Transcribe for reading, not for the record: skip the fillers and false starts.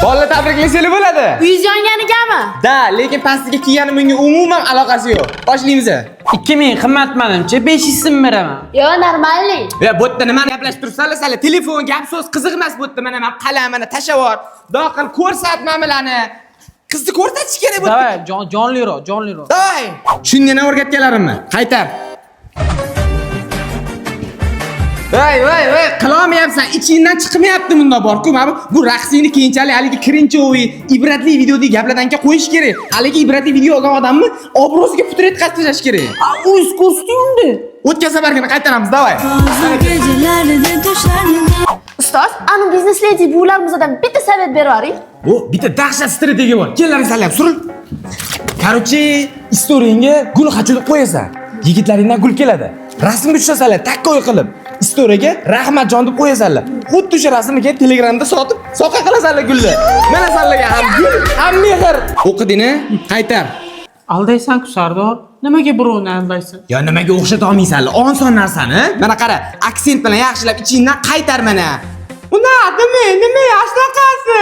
Bolalar tabriklasak bo'ladi. Uyiz yonganigami? Da, lekin pastiga kiyganim bunga umuman aloqasi yo'q. Boshlaymiz. 2000 qimmat manimcha 500 so'm beraman. Yo, normalniy. Ya bu yerda nimani gaplashib turibsizlar? Sizlar telefon, gap so'z qiziq emas bu yerda. Mana men qalam, mana tashavvur. Doqil ko'rsatmamilarni. Qizni ko'rsatish kerak bu. Davay, jonliroq. Davay. Shunga nima o'rgatganlarimni? Qaytar. Voy, qilolmayapsan. Ichingdan chiqmayapti bunda bor-ku. Mana bu raqsingni keyinchalik haligi kirinchovi, ibratli videodagi gaplardan keyin qo'yish kerak. Haligi ibratli video olgan odamni obro'siga putur etqazib tashlash kerak. O'z kostyumda. O'tgan safargina qaytaramiz, davay. Ustoz, anu biznes lady bularımızdan bitta savet bervaring. O, bitta dahshat strategiya bor. Kellaring salab, suril. Короче, istoriyangga gul qachilib qo'yasan. Yigitlaringdan gul keladi. Rasmga tushasanlar, takkoy qilib. Istoriyaga rahmatjon deb qo'yasanlar. Xuddi o'sha rasmni keyin Telegramda sotib, soqa qilasanlar gulni. Mana sanlarga ham gul, ham mehr. O'qidingmi? Qaytar. Aldaysan-ku Sardor. Nimaga birovni aldaysan? Yo, nimaga o'xshata olmaysanlar? Oson narsani. Mana qara, aksent bilan yaxshilab ichingdan qaytar mana. Unda nima, ashlaqasi?